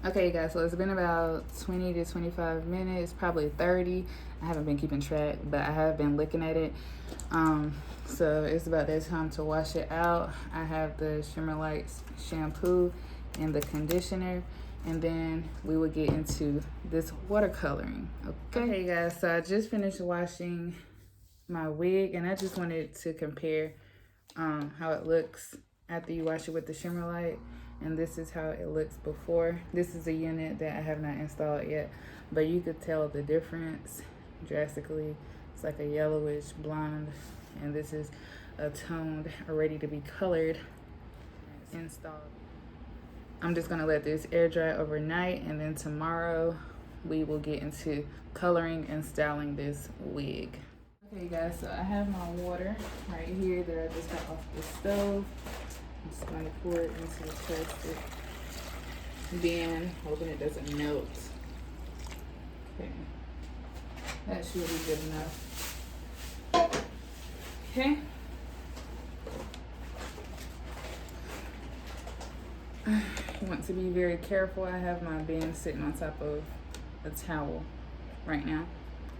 Okay, guys, so it's been about 20 to 25 minutes, probably 30. I haven't been keeping track, but I have been looking at it. So it's about that time to wash it out. I have the Shimmer Lights shampoo and the conditioner, and then we will get into this watercoloring. Okay, guys, so I just finished washing my wig, and I just wanted to compare how it looks after you wash it with the Shimmer Light, and this is how it looks before. This is a unit that I have not installed yet, but you could tell the difference drastically. It's like a yellowish blonde, and this is a toned, ready to be colored installed. I'm just gonna let this air dry overnight, and then tomorrow we will get into coloring and styling this wig. Okay, guys, so I have my water right here that I just got off the stove. I'm just going to pour it into the plastic. Then, hoping it doesn't melt. Okay, that should be good enough. Okay. You want to be very careful. I have my bin sitting on top of a towel right now.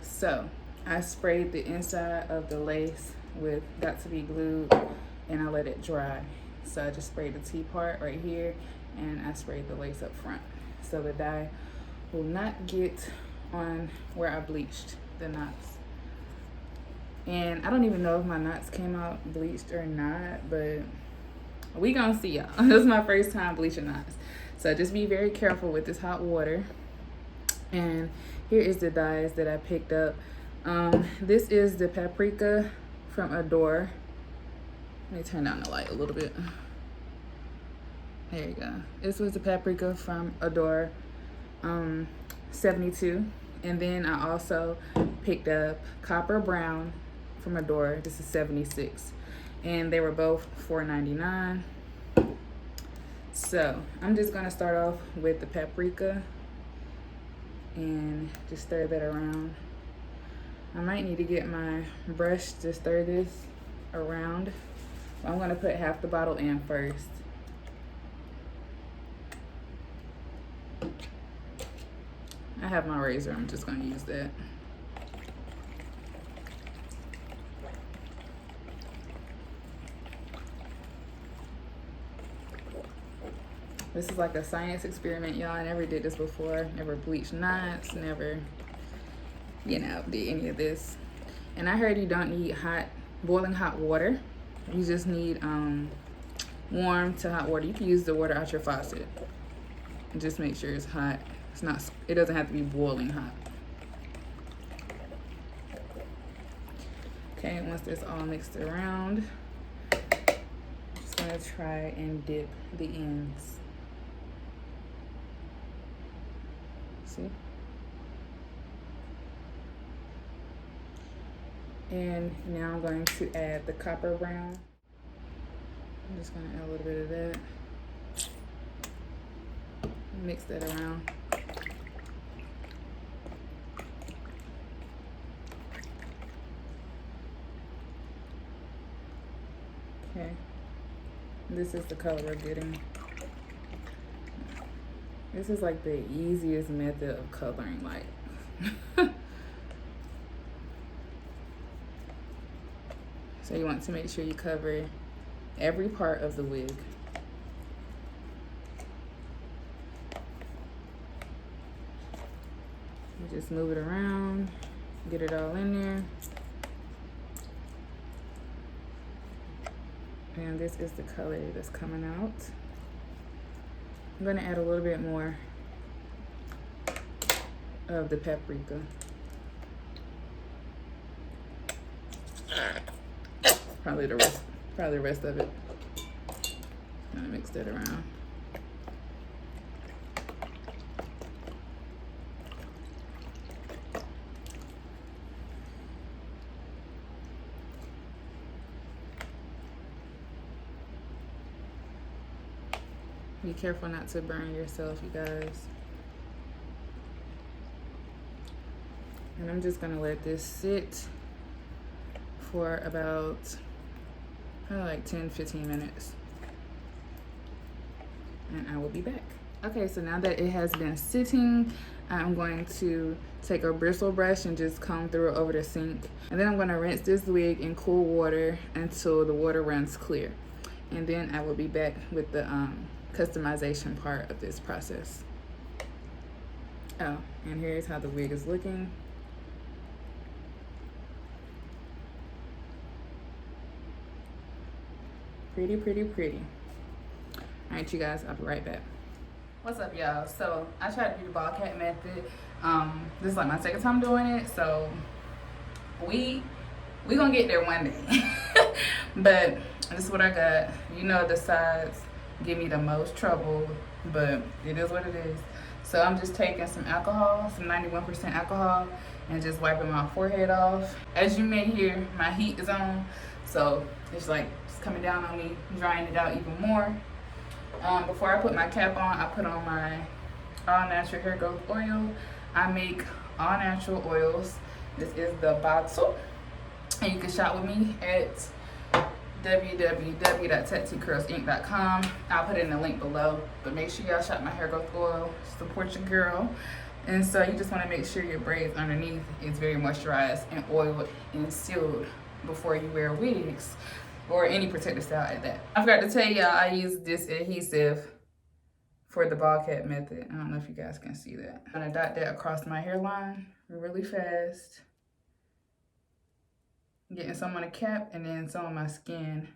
So, I sprayed the inside of the lace with Got to Be Glued, and I let it dry. So I just sprayed the T part right here, and I sprayed the lace up front. So the dye will not get on where I bleached the knots. And I don't even know if my knots came out bleached or not, but we gonna see, y'all. This is my first time bleaching knots. So just be very careful with this hot water. And here is the dyes that I picked up. This is the paprika from Adore. Let me turn down the light a little bit. There you go. This was the paprika from Adore, 72. And then I also picked up Copper Brown from Adore. This is 76. And they were both $4.99. So I'm just gonna start off with the paprika and just stir that around. I might need to get my brush to stir this around. I'm gonna put half the bottle in first. I have my razor, I'm just gonna use that. This is like a science experiment, y'all. I never did this before, never bleached knots, never, did any of this. And I heard you don't need boiling hot water. You just need warm to hot water. You can use the water out your faucet. And just make sure it's hot. It doesn't have to be boiling hot. Okay, once it's all mixed around, I'm just gonna try and dip the ends. See? And now I'm going to add the Copper Brown. I'm just gonna add a little bit of that. Mix that around. Okay. This is the color we're getting. This is like the easiest method of coloring, like. So you want to make sure you cover every part of the wig. You just move it around, get it all in there. And this is the color that's coming out. I'm gonna add a little bit more of the paprika. Probably the rest of it. Gonna mix that around. Be careful not to burn yourself, you guys. And I'm just gonna let this sit for about like 10-15 minutes, and I will be back. Okay, so now that it has been sitting, I'm going to take a bristle brush and just comb through it over the sink. And then I'm going to rinse this wig in cool water until the water runs clear. And then I will be back with the customization part of this process. Oh, and here's how the wig is looking. Pretty, pretty, pretty. All right, you guys, I'll be right back. What's up, y'all? So I tried to do the ball cap method. This is like my second time doing it, so we gonna get there one day. But this is what I got. You know, the sides give me the most trouble, but it is what it is. So I'm just taking some alcohol, some 91% alcohol, and just wiping my forehead off. As you may hear, my heat is on, so it's like it's coming down on me, drying it out even more. Before I put my cap on, I put on my all natural hair growth oil. I make all natural oils. This is the bottle, and you can shop with me at www.tattoocurlsinc.com. I'll put it in the link below, but make sure y'all shop my hair growth oil. Support your girl. And so you just want to make sure your braids underneath is very moisturized and oiled and sealed before you wear wigs or any protective style at that. I forgot to tell y'all I use this adhesive for the ball cap method. I don't know if you guys can see that. I'm gonna dot that across my hairline really fast. Getting some on the cap and then some on my skin.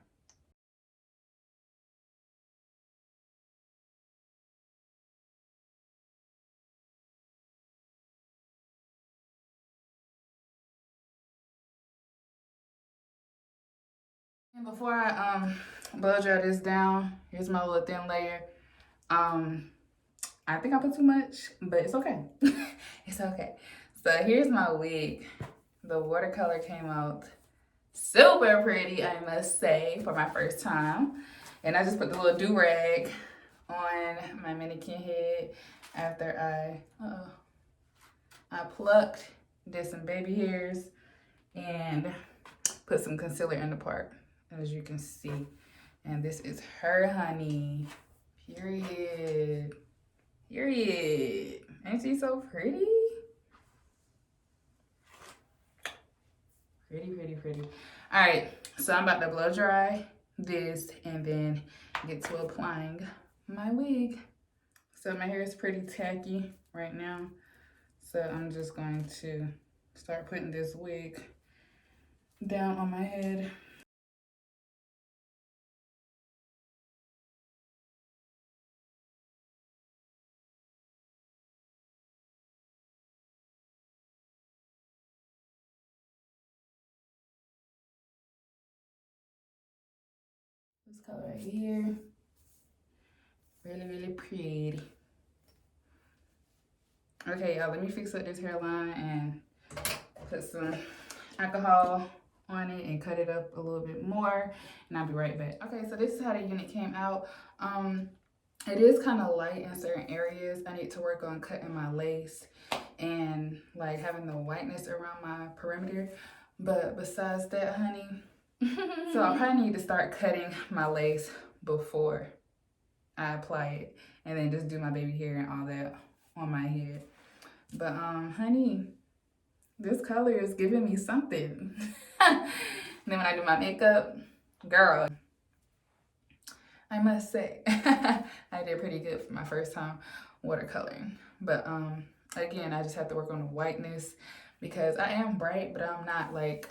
And before I blow dry this down, here's my little thin layer. I think I put too much, but it's okay. It's okay. So here's my wig. The watercolor came out super pretty, I must say, for my first time. And I just put the little do-rag on my mannequin head after I plucked, did some baby hairs, and put some concealer in the part, as you can see. And this is her honey. Period. Period. Ain't she so pretty? Pretty, pretty, pretty. All right, so I'm about to blow dry this and then get to applying my wig. So my hair is pretty tacky right now. So I'm just going to start putting this wig down on my head. This color right here. Really, really pretty. Okay, y'all, let me fix up this hairline and put some alcohol on it and cut it up a little bit more, and I'll be right back. Okay, so this is how the unit came out. It is kind of light in certain areas. I need to work on cutting my lace and like having the whiteness around my perimeter. But besides that, honey, so I probably need to start cutting my lace before I apply it, and then just do my baby hair and all that on my head. But honey, this color is giving me something. And then when I do my makeup, girl, I must say, I did pretty good for my first time watercoloring. But again, I just have to work on the whiteness because I am bright, but I'm not like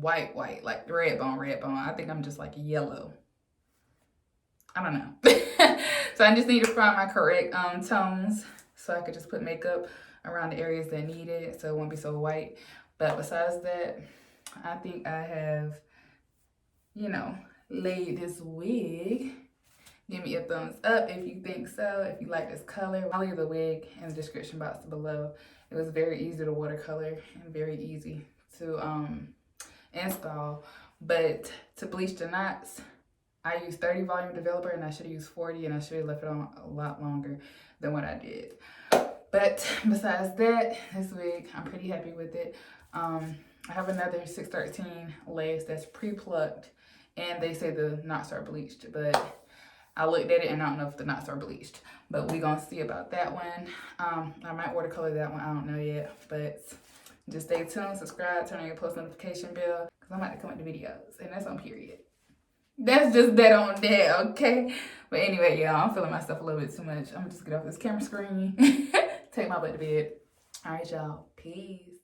white, like red bone. I think I'm just like yellow. I don't know. So I just need to find my correct tones so I could just put makeup around the areas that need it so it won't be so white. But besides that, I think I have, you know, laid this wig. Give me a thumbs up if you think so, if you like this color. I'll leave the wig in the description box below. It was very easy to watercolor and very easy to install. But to bleach the knots, I used 30 volume developer and I should have used 40, and I should have left it on a lot longer than what I did. But besides that, this wig, I'm pretty happy with it. I have another 613 lace that's pre-plucked, and they say the knots are bleached, but I looked at it and I don't know if the knots are bleached, but we gonna see about that one. I might watercolor that one, I don't know yet, but just stay tuned, subscribe, turn on your post notification bell, because I'm about to come with the videos, and that's on period. That's just that on that, okay? But anyway, y'all, I'm feeling myself a little bit too much. I'm gonna just get off this camera screen, take my butt to bed. All right, y'all, peace.